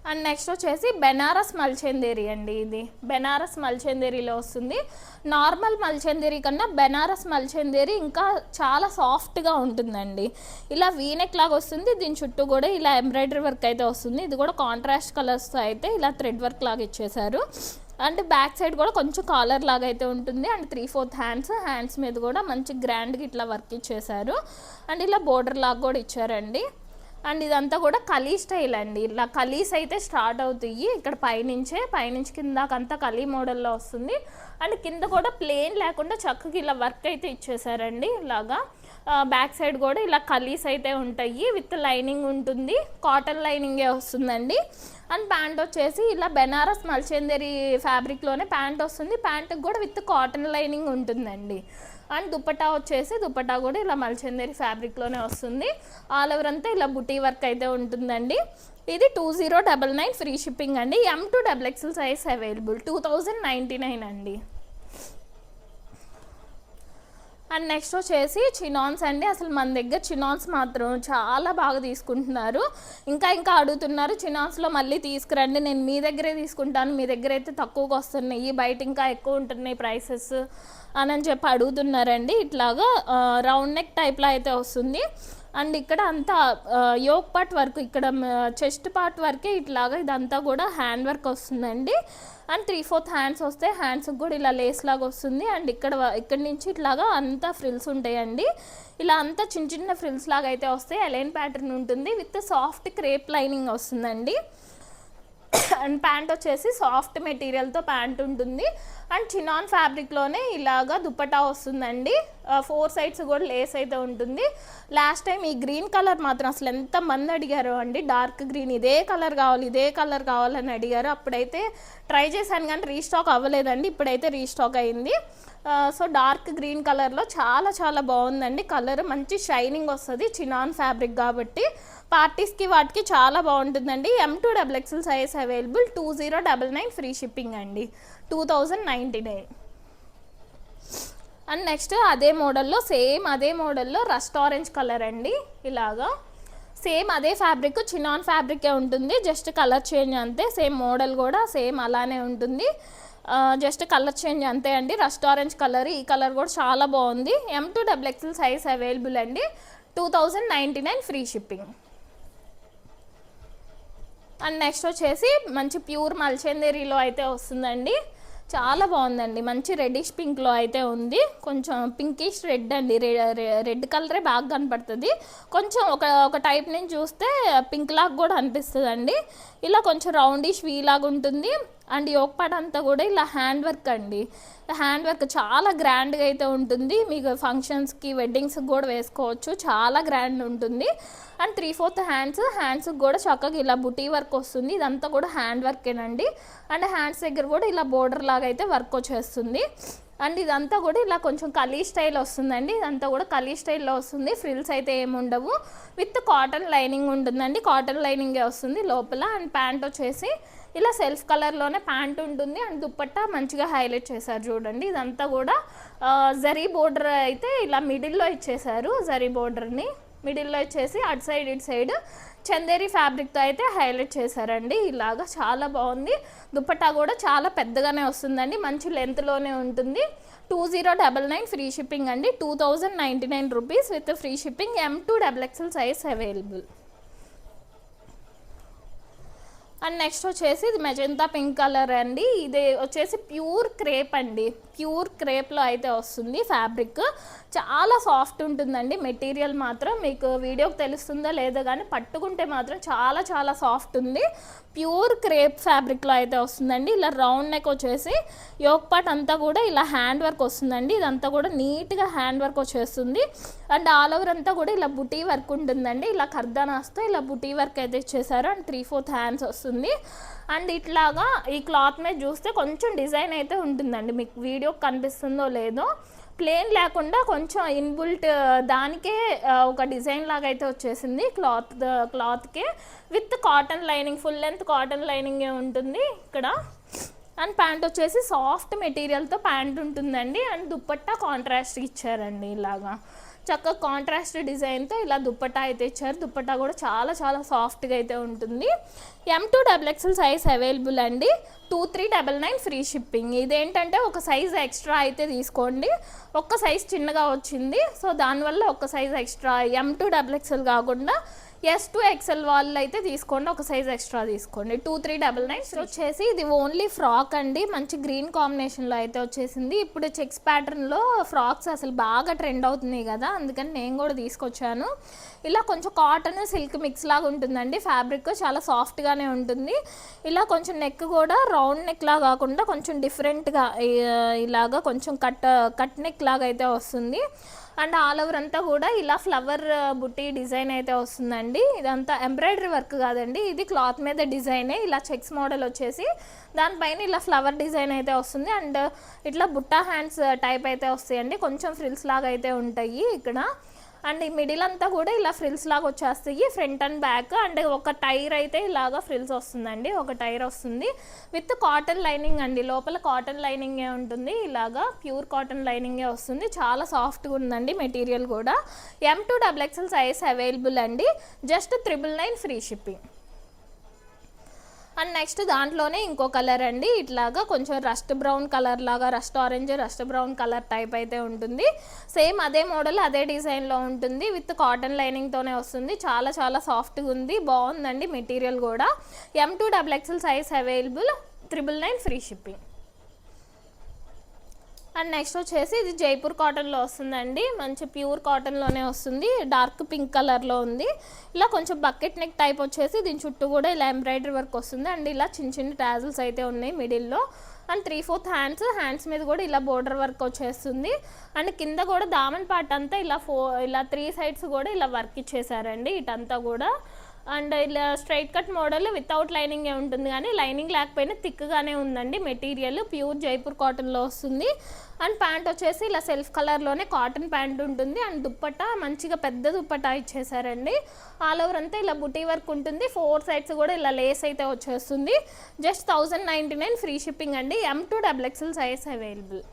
And next వచ్చేసి బెనారస్ మల్చందేరి అండి. ఇది బెనారస్ మల్చందేరిలో వస్తుంది. నార్మల్ మల్చందేరి కన్నా బెనారస్ మల్చందేరి ఇంకా చాలా సాఫ్ట్గా ఉంటుందండి. ఇలా వీనెక్ లాగా వస్తుంది. దీని చుట్టూ కూడా ఇలా ఎంబ్రాయిడరీ వర్క్ అయితే వస్తుంది. ఇది కూడా కాంట్రాస్ట్ కలర్స్తో అయితే ఇలా థ్రెడ్ వర్క్ లాగా ఇచ్చేసారు. అండ్ బ్యాక్ సైడ్ కూడా కొంచెం కాలర్ లాగా అయితే ఉంటుంది. అండ్ 3/4 హ్యాండ్స్ మీద కూడా మంచి గ్రాండ్గా ఇట్లా వర్క్ ఇచ్చేసారు. అండ్ ఇలా బోర్డర్ లాగా కూడా ఇచ్చారండి. అండ్ ఇదంతా కూడా కలీ స్టైల్ అండి. ఇలా కలీస్ అయితే స్టార్ట్ అవుతాయి ఇక్కడ పైనుంచి కిందకంతా కలీ మోడల్లో వస్తుంది. అండ్ కింద కూడా ప్లెయిన్ లేకుండా చక్కగా ఇలా వర్క్ అయితే ఇచ్చేసారండి. ఇలాగా బ్యాక్ సైడ్ కూడా ఇలా కలీస్ అయితే ఉంటాయి. విత్ లైనింగ్ ఉంటుంది. కాటన్ లైనింగే వస్తుందండి. అండ్ ప్యాంట్ వచ్చేసి ఇలా బెనారస్ మల్చందేరి ఫ్యాబ్రిక్లోనే ప్యాంట్ వస్తుంది. ప్యాంట్కి కూడా విత్ కాటన్ లైనింగ్ ఉంటుందండి. అండ్ దుప్పటా కూడా ఇలా మల్చందేరి ఫ్యాబ్రిక్లోనే వస్తుంది. ఆల్ ఓవర్ అంతా ఇలా బుటీ వర్క్ అయితే ఉంటుందండి. ఇది 2099 ఫ్రీ షిప్పింగ్ అండి. M2XXL size available. 2099 అండి. అండ్ నెక్స్ట్ వచ్చేసి చినాన్స్ అండి. అసలు మన దగ్గర చినాన్స్ మాత్రం చాలా బాగా తీసుకుంటున్నారు. ఇంకా అడుగుతున్నారు చినాన్స్లో మళ్ళీ తీసుకురండి, నేను మీ దగ్గరే తీసుకుంటాను, మీ దగ్గర అయితే తక్కువగా వస్తున్నాయి, బయట ఇంకా ఎక్కువ ఉంటున్నాయి ప్రైసెస్ అని చెప్పి అడుగుతున్నారండి. ఇట్లాగా రౌండ్ నెక్ టైప్లో అయితే వస్తుంది. అండ్ ఇక్కడ అంతా యోక్ పార్ట్ వర్క్, ఇక్కడ చెస్ట్ పార్ట్ వరకే ఇట్లాగా ఇదంతా కూడా హ్యాండ్ వర్క్ వస్తుందండి. అండ్ 3/4 హ్యాండ్స్ వస్తాయి. హ్యాండ్స్కి కూడా ఇలా లేస్ లాగా వస్తుంది. అండ్ ఇక్కడ నుంచి ఇట్లాగా అంతా ఫ్రిల్స్ ఉంటాయండి. ఇలా అంతా చిన్న ఫ్రిల్స్ లాగా అయితే వస్తాయి. అలైన్ ప్యాటర్న్ ఉంటుంది. విత్ సాఫ్ట్ క్రేప్ లైనింగ్ వస్తుందండి. అండ్ ప్యాంట్ వచ్చేసి సాఫ్ట్ మెటీరియల్తో ప్యాంట్ ఉంటుంది. అండ్ చినాన్ ఫ్యాబ్రిక్లోనే ఇలాగా దుప్పటా వస్తుందండి. 4 సైడ్స్ కూడా లేస్ అయితే ఉంటుంది. లాస్ట్ టైం ఈ గ్రీన్ కలర్ మాత్రం అసలు ఎంతమంది అడిగారు అండి. డార్క్ గ్రీన్ ఇదే కలర్ కావాలని అడిగారు. అప్పుడైతే ట్రై చేశాను కానీ రీస్టాక్ అవ్వలేదండి. ఇప్పుడైతే రీస్టాక్ అయింది. సో డార్క్ గ్రీన్ కలర్లో చాలా బాగుందండి. కలర్ మంచి షైనింగ్ వస్తుంది. చినాన్ ఫ్యాబ్రిక్ కాబట్టి పార్టీస్కి వాటికి చాలా బాగుంటుందండి. M2XXL size available. 2099 free shipping అండి. 2099. అండ్ నెక్స్ట్ అదే మోడల్లో రస్ట్ ఆరెంజ్ కలర్ అండి. ఇలాగా సేమ్ అదే ఫ్యాబ్రిక్, చినాన్ ఫ్యాబ్రికే ఉంటుంది. జస్ట్ కలర్ చేంజ్ అంతే. సేమ్ మోడల్ కూడా సేమ్ అలానే ఉంటుంది. జస్ట్ కలర్ చేంజ్ అంతే అండి. Rust orange colour. ఈ కలర్ కూడా చాలా బాగుంది. M2XXL సైజ్ అవైలబుల్ అండి. 2099 ఫ్రీ షిప్పింగ్. అండ్ నెక్స్ట్ వచ్చేసి మంచి ప్యూర్ మల్చందేరిలో అయితే వస్తుందండి. చాలా బాగుందండి. మంచి రెడ్డిష్ పింక్లో అయితే ఉంది. కొంచెం పింకిష్ రెడ్ అండి. రెడ్ కలరే బాగా కనపడుతుంది. కొంచెం ఒక టైప్ నుంచి చూస్తే పింక్ లాగా కూడా అనిపిస్తుంది అండి. ఇలా కొంచెం రౌండిష్ వీ లాగా ఉంటుంది. అండ్ యోక్ పార్ట్ అంతా కూడా ఇలా హ్యాండ్ వర్క్ అండి. హ్యాండ్ వర్క్ చాలా గ్రాండ్గా అయితే ఉంటుంది. మీకు ఫంక్షన్స్కి వెడ్డింగ్స్కి కూడా వేసుకోవచ్చు. చాలా గ్రాండ్ ఉంటుంది. అండ్ 3/4 హ్యాండ్స్కి కూడా చక్కగా ఇలా బుటీ వర్క్ వస్తుంది. ఇదంతా కూడా హ్యాండ్ వర్కేనండి. అండ్ హ్యాండ్స్ దగ్గర కూడా ఇలా బోర్డర్ లాగా అయితే వర్క్ వచ్చేస్తుంది. అండ్ ఇదంతా కూడా ఇలా కొంచెం కలీ స్టైల్ వస్తుందండి. ఇదంతా కూడా కలీ స్టైల్లో వస్తుంది. ఫ్రిల్స్ అయితే ఏముండవు. విత్ కాటన్ లైనింగ్ ఉంటుందండి. కాటన్ లైనింగే వస్తుంది లోపల. అండ్ ప్యాంట్ వచ్చేసి ఇలా సెల్ఫ్ కలర్లోనే ప్యాంట్ ఉంటుంది. అండ్ దుప్పట్టా మంచిగా హైలైట్ చేశారు చూడండి. ఇదంతా కూడా జరీ బోర్డర్ అయితే ఇలా మిడిల్లో ఇచ్చేసారు. జరీ బోర్డర్ని మిడిల్లో ఇచ్చేసి అటు సైడ్ ఇటు సైడ్ చందేరి ఫ్యాబ్రిక్తో అయితే హైలైట్ చేశారండి. ఇలాగా చాలా బాగుంది. దుప్పట్టా కూడా చాలా పెద్దగానే వస్తుందండి. మంచి లెంత్లోనే ఉంటుంది. 2099 ఫ్రీ షిప్పింగ్ అండి. 2099 rupees with free shipping. M2XXL size available. And next వచ్చేసి ఇది మెజంతా పింక్ కలర్ అండి. ఇది వచ్చేసి ప్యూర్ క్రేప్ అండి. ప్యూర్ క్రేప్లో అయితే వస్తుంది. ఫ్యాబ్రిక్ చాలా సాఫ్ట్ ఉంటుందండి. మెటీరియల్ మాత్రం మీకు వీడియోకి తెలుస్తుందో లేదో కానీ పట్టుకుంటే మాత్రం చాలా సాఫ్ట్ ఉంది. ప్యూర్ క్రేప్ ఫ్యాబ్రిక్లో అయితే వస్తుందండి. ఇలా రౌండ్ నెక్ వచ్చేసి యోక్ పార్ట్ అంతా కూడా ఇలా హ్యాండ్ వర్క్ వస్తుందండి. ఇదంతా కూడా నీట్గా హ్యాండ్ వర్క్ వచ్చేస్తుంది. అండ్ ఆల్ ఓవర్ అంతా కూడా ఇలా బుటీ వర్క్ ఉంటుందండి. ఇలా కర్దానాస్తో ఇలా బుటీ వర్క్ అయితే ఇచ్చేసారు. అండ్ 3/4 హ్యాండ్స్ వస్తుంది. అండ్ ఇట్లాగా ఈ క్లాత్ మీద చూస్తే కొంచెం డిజైన్ అయితే ఉంటుందండి. మీకు వీడియో కనిపిస్తుందో లేదో ప్లేన్ లేకుండా కొంచెం ఇన్బుల్ట్ దానికే ఒక డిజైన్ లాగా అయితే వచ్చేసింది క్లాత్కే with cotton lining, full length cotton లైనింగే ఉంటుంది ఇక్కడ. అండ్ ప్యాంట్ వచ్చేసి సాఫ్ట్ మెటీరియల్తో ప్యాంట్ ఉంటుందండి. అండ్ దుప్పట్టా కాంట్రాస్ట్ ఇచ్చారండి, ఇలాగా చక్కగా కాంట్రాస్ట్ డిజైన్తో ఇలా దుప్పట్టా అయితే ఇచ్చారు. దుప్పట్టా కూడా చాలా చాలా సాఫ్ట్గా అయితే ఉంటుంది. M2 XXL సైజ్ అవైలబుల్ అండి. 2399 ఫ్రీ షిప్పింగ్. ఇదేంటంటే ఒక సైజ్ ఎక్స్ట్రా అయితే తీసుకోండి, ఒక్క సైజ్ చిన్నగా వచ్చింది, సో దానివల్ల ఒక సైజ్ ఎక్స్ట్రా M2 XXL కాకుండా S2 XL వాళ్ళు అయితే తీసుకోండి, ఒక సైజ్ ఎక్స్ట్రా తీసుకోండి. 2399 వచ్చేసి ఇది ఓన్లీ ఫ్రాక్ అండి, మంచి గ్రీన్ కాంబినేషన్లో అయితే వచ్చేసింది. ఇప్పుడు చెక్స్ ప్యాటర్న్లో ఫ్రాక్స్ అసలు బాగా ట్రెండ్ అవుతున్నాయి కదా, అందుకని నేను కూడా తీసుకొచ్చాను. ఇలా కొంచెం కాటన్ సిల్క్ మిక్స్ లాగా ఉంటుందండి, ఫ్యాబ్రిక్ చాలా సాఫ్ట్గానే ఉంటుంది. ఇలా కొంచెం నెక్ కూడా రౌండ్ నెక్ లాగా కాకుండా కొంచెం డిఫరెంట్గా ఇలాగా కొంచెం కట్ నెక్ లాగా అయితే వస్తుంది. అండ్ ఆల్ ఓవర్ అంతా కూడా ఇలా ఫ్లవర్ బుట్టి డిజైన్ అయితే వస్తుందండి. ఇదంతా ఎంబ్రాయిడరీ వర్క్ కాదండి, ఇది క్లాత్ మీద డిజైనే. ఇలా చెక్స్ మోడల్ వచ్చేసి దానిపైన ఇలా ఫ్లవర్ డిజైన్ అయితే వస్తుంది. అండ్ ఇట్లా బుట్టా హ్యాండ్స్ టైప్ అయితే వస్తాయండి, కొంచెం ఫ్రిల్స్ లాగా అయితే ఉంటాయి ఇక్కడ. అండ్ ఈ మిడిల్ అంతా కూడా ఇలా ఫ్రిల్స్ లాగా వచ్చేస్తాయి, ఫ్రంట్ అండ్ బ్యాక్. అండ్ ఒక టైర్ అయితే ఇలాగా ఫ్రిల్స్ వస్తుందండి, ఒక టైర్ వస్తుంది విత్ కాటన్ లైనింగ్ అండి. లోపల కాటన్ లైనింగే ఉంటుంది, ఇలాగా ప్యూర్ కాటన్ లైనింగే వస్తుంది. చాలా సాఫ్ట్గా ఉందండి మెటీరియల్ కూడా. M2 XXL సైజ్ అవైలబుల్ అండి, just 999 free shipping. And next దాంట్లోనే ఇంకో కలర్ అండి, ఇట్లాగా కొంచెం రస్ట్ బ్రౌన్ కలర్ లాగా, rust orange rust brown colour type అయితే ఉంటుంది. సేమ్ అదే మోడల్ అదే డిజైన్లో ఉంటుంది, విత్ కాటన్ లైనింగ్తోనే వస్తుంది. చాలా చాలా సాఫ్ట్గా ఉంది, బాగుందండి మెటీరియల్ కూడా. M2 XXL size available, 999 free shipping. And next వచ్చేసి ఇది జైపూర్ కాటన్లో వస్తుందండి, మంచి ప్యూర్ కాటన్లోనే వస్తుంది, డార్క్ పింక్ కలర్లో ఉంది. ఇలా కొంచెం బకెట్ నెక్ టైప్ వచ్చేసి దీని చుట్టూ కూడా ఇలా ఎంబ్రాయిడరీ వర్క్ వస్తుంది. అండ్ ఇలా చిన్న చిన్న టాజిల్స్ అయితే ఉన్నాయి మిడిల్లో. అండ్ 3/4 హ్యాండ్స్ మీద కూడా ఇలా బోర్డర్ వర్క్ వచ్చేస్తుంది. అండ్ కింద కూడా దామన్ పార్ట్ అంతా ఇలా 3 సైడ్స్ కూడా ఇలా వర్క్ ఇచ్చేసారండి ఇటంతా కూడా. అండ్ ఇలా straight cut model without lining ఉంటుంది, కానీ లైనింగ్ లేకపోయినా థిక్గానే ఉందండి మెటీరియల్. ప్యూర్ జైపూర్ కాటన్లో వస్తుంది. అండ్ ప్యాంట్ వచ్చేసి ఇలా సెల్ఫ్ కలర్లోనే కాటన్ ప్యాంట్ ఉంటుంది. అండ్ దుప్పట్టా మంచిగా పెద్ద దుప్పట్టా ఇచ్చేసారండి. ఆల్ ఓవర్ అంతా ఇలా బుటీ వర్క్ ఉంటుంది, 4 సైడ్స్ కూడా ఇలా లేస్ అయితే వచ్చేస్తుంది. జస్ట్ 1099 ఫ్రీ షిప్పింగ్ అండి. M2 XXL size available.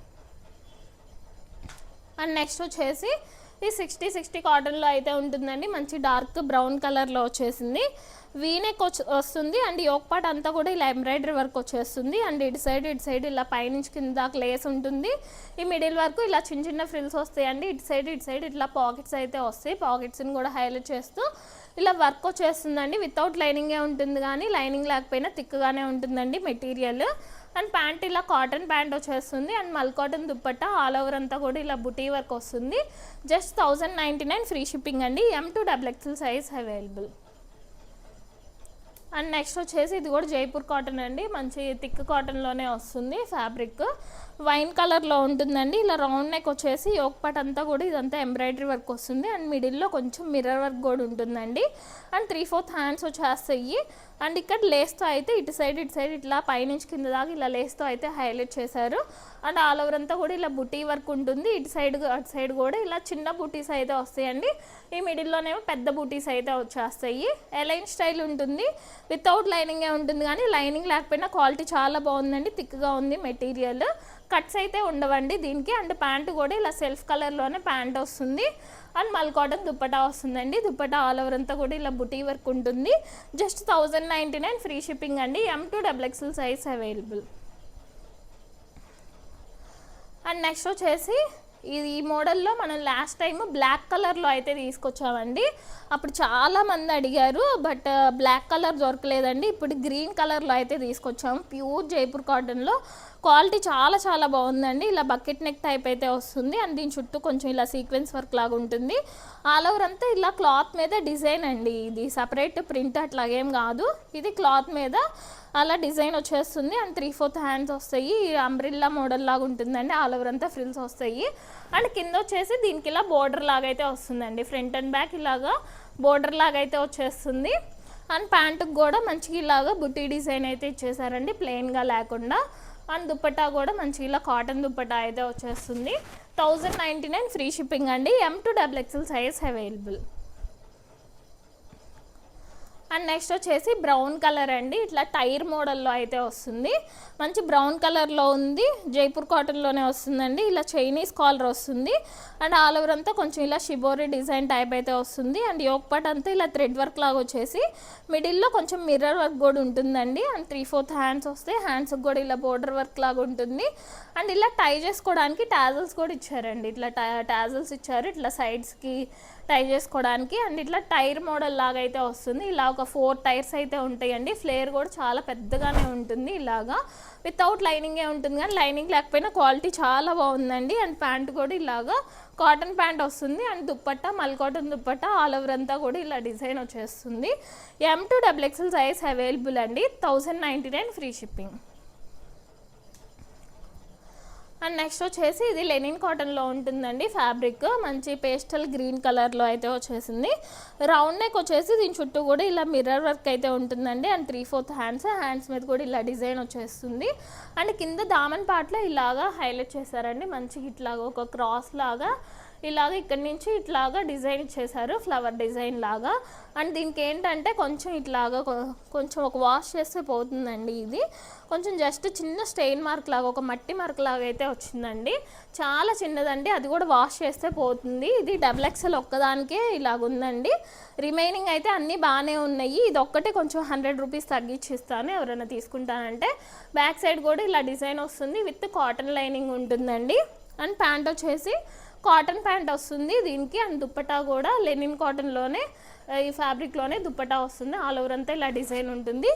And next వచ్చేసి ఈ 60 కాటన్లో అయితే ఉంటుందండి, మంచి డార్క్ బ్రౌన్ కలర్లో వచ్చేసింది. వీనెక్ వస్తుంది. అండ్ యోక్ పార్ట్ అంతా కూడా ఇలా ఎంబ్రాయిడరీ వర్క్ వచ్చేస్తుంది. అండ్ ఇటు సైడ్ ఇలా పైనుంచి కింద దాకా లేస్ ఉంటుంది. ఈ మిడిల్ వరకు ఇలా చిన్న చిన్న ఫ్రిల్స్ వస్తాయండి. ఇటు సైడ్ ఇట్లా పాకెట్స్ అయితే వస్తాయి, పాకెట్స్ని కూడా హైలైట్ చేస్తూ ఇలా వర్క్ వచ్చేస్తుందండి. వితౌట్ లైనింగే ఉంటుంది, కానీ లైనింగ్ లేకపోయినా థిక్గానే ఉంటుందండి మెటీరియల్. అండ్ ప్యాంట్ ఇలా కాటన్ ప్యాంట్ వచ్చేస్తుంది. అండ్ మల్ కాటన్ దుప్పట్టా ఆల్ ఓవర్ అంతా కూడా ఇలా బుటీ వర్క్ వస్తుంది. జస్ట్ 1099 ఫ్రీ షిప్పింగ్ అండి. M2 XXL size available. And next వచ్చేసి ఇది కూడా జైపూర్ కాటన్ అండి, మంచి థిక్ కాటన్లోనే వస్తుంది. ఫ్యాబ్రిక్ వైన్ కలర్లో ఉంటుందండి. ఇలా రౌండ్ నెక్ వచ్చేసి యోక్ పార్ట్ అంతా కూడా ఇదంతా ఎంబ్రాయిడరీ వర్క్ వస్తుంది. అండ్ మిడిల్లో కొంచెం మిర్రర్ వర్క్ కూడా ఉంటుందండి. అండ్ 3/4 హ్యాండ్స్ వచ్చేస్తాయి. అండ్ ఇక్కడ లేస్తో అయితే ఇటు సైడ్ ఇట్లా పైనుంచి కింద దాకా ఇలా లేస్తో అయితే హైలైట్ చేశారు. అండ్ ఆల్ ఓవర్ అంతా కూడా ఇలా బుటీ వర్క్ ఉంటుంది. అటు సైడ్ కూడా ఇలా చిన్న బుటీస్ అయితే వస్తాయండి. ఈ మిడిల్లోనేమో పెద్ద బుటీస్ అయితే వచ్చేస్తాయి. ఎలైన్ స్టైల్ ఉంటుంది, వితౌట్ లైనింగే ఉంటుంది, కానీ లైనింగ్ లేకపోయినా క్వాలిటీ చాలా బాగుందండి, థిక్గా ఉంది మెటీరియల్. కట్స్ అయితే ఉండవండి దీనికి. అండ్ ప్యాంట్ కూడా ఇలా సెల్ఫ్ కలర్లోనే ప్యాంట్ వస్తుంది. అండ్ మల్ కాటన్ దుప్పటా వస్తుందండి. దుప్పటా ఆల్ ఓవర్ అంతా కూడా ఇలా బుటీ వర్క్ ఉంటుంది. జస్ట్ 1099 ఫ్రీ షిప్పింగ్ అండి. M2 XXL size available. And next వచ్చేసి ఈ మోడల్లో మనం లాస్ట్ టైం బ్లాక్ కలర్లో అయితే తీసుకొచ్చామండి. అప్పుడు చాలామంది అడిగారు, బట్ బ్లాక్ కలర్ దొరకలేదండి. ఇప్పుడు గ్రీన్ కలర్లో అయితే తీసుకొచ్చాము, ప్యూర్ జైపూర్ కాటన్లో. క్వాలిటీ చాలా చాలా బాగుందండి. ఇలా బకెట్ నెక్ టైప్ అయితే వస్తుంది. అండ్ దీని చుట్టూ కొంచెం ఇలా సీక్వెన్స్ వర్క్ లాగా ఉంటుంది. ఆల్ ఓవర్ అంతా ఇలా క్లాత్ మీద డిజైన్ అండి, ఇది సపరేట్ ప్రింట్ అట్లాగేం కాదు, ఇది క్లాత్ మీద అలా డిజైన్ వచ్చేస్తుంది. అండ్ 3/4 హ్యాండ్స్ వస్తాయి, అంబ్రిల్లా మోడల్ లాగా ఉంటుందండి. ఆల్ ఓవర్ అంతా ఫ్రిల్స్ వస్తాయి. అండ్ కింద వచ్చేసి దీనికి ఇలా బోర్డర్ లాగా అయితే వస్తుందండి, ఫ్రంట్ అండ్ బ్యాక్ ఇలాగా బోర్డర్ లాగా అయితే వచ్చేస్తుంది. అండ్ ప్యాంటుకు కూడా మంచిగా ఇలాగా బుట్టి డిజైన్ అయితే ఇచ్చేసారండి, ప్లెయిన్గా లేకుండా. అండ్ దుపట్టా కూడా మంచి ఇలా కాటన్ దుపట్టా అయితే వచ్చేస్తుంది. 1099 ఫ్రీ షిప్పింగ్ అండి. M2XXL size available. And next వచ్చేసి బ్రౌన్ కలర్ అండి, ఇట్లా టైర్ మోడల్లో అయితే వస్తుంది. మంచి బ్రౌన్ కలర్లో ఉంది, జైపూర్ కాటన్లోనే వస్తుందండి. ఇలా చైనీస్ కాలర్ వస్తుంది అండ్ ఆల్ ఓవర్ అంతా కొంచెం ఇలా షిబోరి డిజైన్ టైప్ అయితే వస్తుంది. అండ్ యోక్ పార్ట్ అంతా ఇలా థ్రెడ్ వర్క్ లాగా వచ్చేసి మిడిల్లో కొంచెం మిర్రర్ వర్క్ కూడా ఉంటుందండి. అండ్ 3/4 హ్యాండ్స్ వస్తాయి, హ్యాండ్స్కి కూడా ఇలా బోర్డర్ వర్క్ లాగా ఉంటుంది. అండ్ ఇలా టై చేసుకోవడానికి టాజల్స్ కూడా ఇచ్చారండి, ఇట్లా టాజల్స్ ఇచ్చారు ఇట్లా సైడ్స్కి టై చేసుకోవడానికి. అండ్ ఇట్లా టైర్ మోడల్ లాగా అయితే వస్తుంది. ఇలా ఒక 4 టైర్స్ అయితే ఉంటాయండి. ఫ్లేర్ కూడా చాలా పెద్దగానే ఉంటుంది, ఇలాగా వితౌట్ లైనింగే ఉంటుంది, కానీ లైనింగ్ లేకపోయినా క్వాలిటీ చాలా బాగుందండి. అండ్ ప్యాంట్ కూడా ఇలాగా కాటన్ ప్యాంట్ వస్తుంది. అండ్ దుప్పట్టా మల్ కాటన్ దుప్పట్టా ఆల్ ఓవర్ అంతా కూడా ఇలా డిజైన్ వచ్చేస్తుంది. M2XXL సైజ్ అవైలబుల్ అండి. 1099 ఫ్రీ షిప్పింగ్. అండ్ నెక్స్ట్ వచ్చేసి ఇది లెనిన్ కాటన్లో ఉంటుందండి. ఫ్యాబ్రిక్ మంచి పేస్టల్ గ్రీన్ కలర్లో అయితే వచ్చేసింది. రౌండ్ నెక్ వచ్చేసి దీని చుట్టూ కూడా ఇలా మిర్రర్ వర్క్ అయితే ఉంటుందండి. అండ్ 3/4 హ్యాండ్స్ మీద కూడా ఇలా డిజైన్ వచ్చేస్తుంది. అండ్ కింద దామన్ పార్ట్లో ఇలాగా హైలైట్ చేశారండి, మంచిగా ఇట్లాగా ఒక క్రాస్ లాగా ఇలాగ ఇక్కడి నుంచి ఇట్లాగా డిజైన్ ఇచ్చేసారు, ఫ్లవర్ డిజైన్ లాగా. అండ్ దీనికి ఏంటంటే కొంచెం ఇట్లాగా కొంచెం ఒక వాష్ చేస్తే పోతుందండి. ఇది కొంచెం జస్ట్ చిన్న స్టెయిన్ మార్క్ లాగా, ఒక మట్టి మార్క్ లాగా అయితే వచ్చిందండి. చాలా చిన్నదండి, అది కూడా వాష్ చేస్తే పోతుంది. ఇది XXL ఒక్కదానికే ఇలాగ ఉందండి. రిమైనింగ్ అయితే అన్నీ బాగానే ఉన్నాయి. ఇది ఒక్కటే కొంచెం 100 రూపీస్ తగ్గించి ఇస్తాను ఎవరైనా తీసుకుంటానంటే. బ్యాక్ సైడ్ కూడా ఇలా డిజైన్ వస్తుంది, విత్ కాటన్ లైనింగ్ ఉంటుందండి. అండ్ ప్యాంట్ వచ్చేసి కాటన్ ప్యాంట్ వస్తుంది దీనికి. అండ్ దుప్పటా కూడా లెనిన్ కాటన్లోనే ఈ ఫ్యాబ్రిక్లోనే దుప్పటా వస్తుంది. ఆల్ ఓవర్ అంతా ఇలా డిజైన్ ఉంటుంది.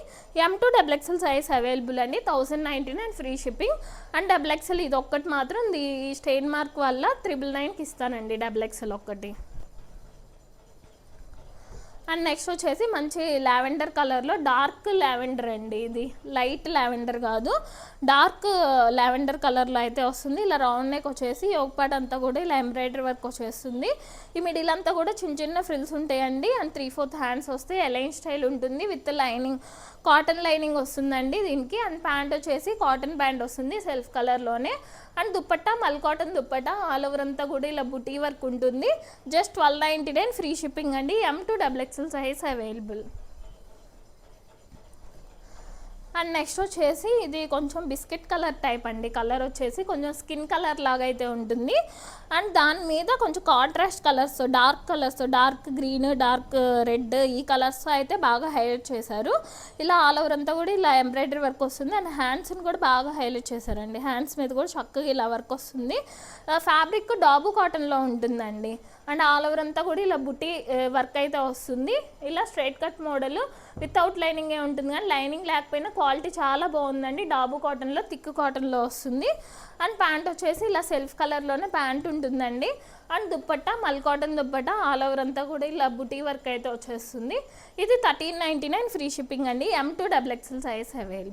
M2XXL సైజ్ అవైలబుల్ అండి. 1099 ఫ్రీ షిప్పింగ్. అండ్ XXL ఇది ఒక్కటి మాత్రం ఈ స్టెయిన్ మార్క్ వల్ల 999కి ఇస్తానండి XXL ఒక్కటి. అండ్ నెక్స్ట్ వచ్చేసి మంచి లావెండర్ కలర్లో డార్క్ లావెండర్ అండి, ఇది లైట్ లావెండర్ కాదు, డార్క్ లావెండర్ కలర్లో అయితే వస్తుంది. ఇలా రౌండ్ నెక్ వచ్చేసి యోక్ పార్ట్ అంతా కూడా ఇలా ఎంబ్రాయిడరీ వర్క్ వచ్చేస్తుంది. ఈ మిడిల్ అంతా కూడా చిన్న చిన్న ఫ్రిల్స్ ఉంటాయండి. అండ్ 3/4 హ్యాండ్స్ వస్తాయి, ఎలైన్ స్టైల్ ఉంటుంది, విత్ లైనింగ్ కాటన్ లైనింగ్ వస్తుందండి దీనికి. అండ్ ప్యాంట్ వచ్చేసి కాటన్ ప్యాంట్ వస్తుంది సెల్ఫ్ కలర్లోనే. అండ్ దుప్పట్టా మల్ కాటన్ దుప్పట్టా ఆల్ ఓవర్ అంతా కూడా ఇలా బుటీ వర్క్ ఉంటుంది. జస్ట్ 1299 ఫ్రీ షిప్పింగ్ అండి. M2XXL size available. And next వచ్చేసి ఇది కొంచెం బిస్కెట్ కలర్ టైప్ అండి, కలర్ వచ్చేసి కొంచెం స్కిన్ కలర్ లాగా అయితే ఉంటుంది. అండ్ దాని మీద కొంచెం contrast colours, dark green, dark red, ఈ కలర్స్ అయితే బాగా హైలైట్ చేశారు. ఇలా ఆల్ ఓవర్ అంతా కూడా ఇలా ఎంబ్రాయిడరీ వర్క్ వస్తుంది. అండ్ హ్యాండ్స్ని కూడా బాగా హైలైట్ చేశారండి, హ్యాండ్స్ మీద కూడా చక్కగా ఇలా వర్క్ వస్తుంది. ఫ్యాబ్రిక్ డాబు కాటన్లో ఉంటుందండి. అండ్ ఆల్ ఓవర్ అంతా కూడా ఇలా బుటీ వర్క్ అయితే వస్తుంది. ఇలా స్ట్రైట్ కట్ మోడల్ వితౌట్ లైనింగే ఉంటుంది, కానీ లైనింగ్ లేకపోయినా క్వాలిటీ చాలా బాగుందండి. డాబు కాటన్లో థిక్ కాటన్లో వస్తుంది. అండ్ ప్యాంట్ వచ్చేసి ఇలా సెల్ఫ్ కలర్లోనే ప్యాంట్ ఉంటుందండి. అండ్ దుప్పట్టా మల్ కాటన్ దుప్పట్టా ఆల్ ఓవర్ అంతా కూడా ఇలా బుటీ వర్క్ అయితే వచ్చేస్తుంది. ఇది 1399 ఫ్రీ షిప్పింగ్ అండి. M2XXL size available.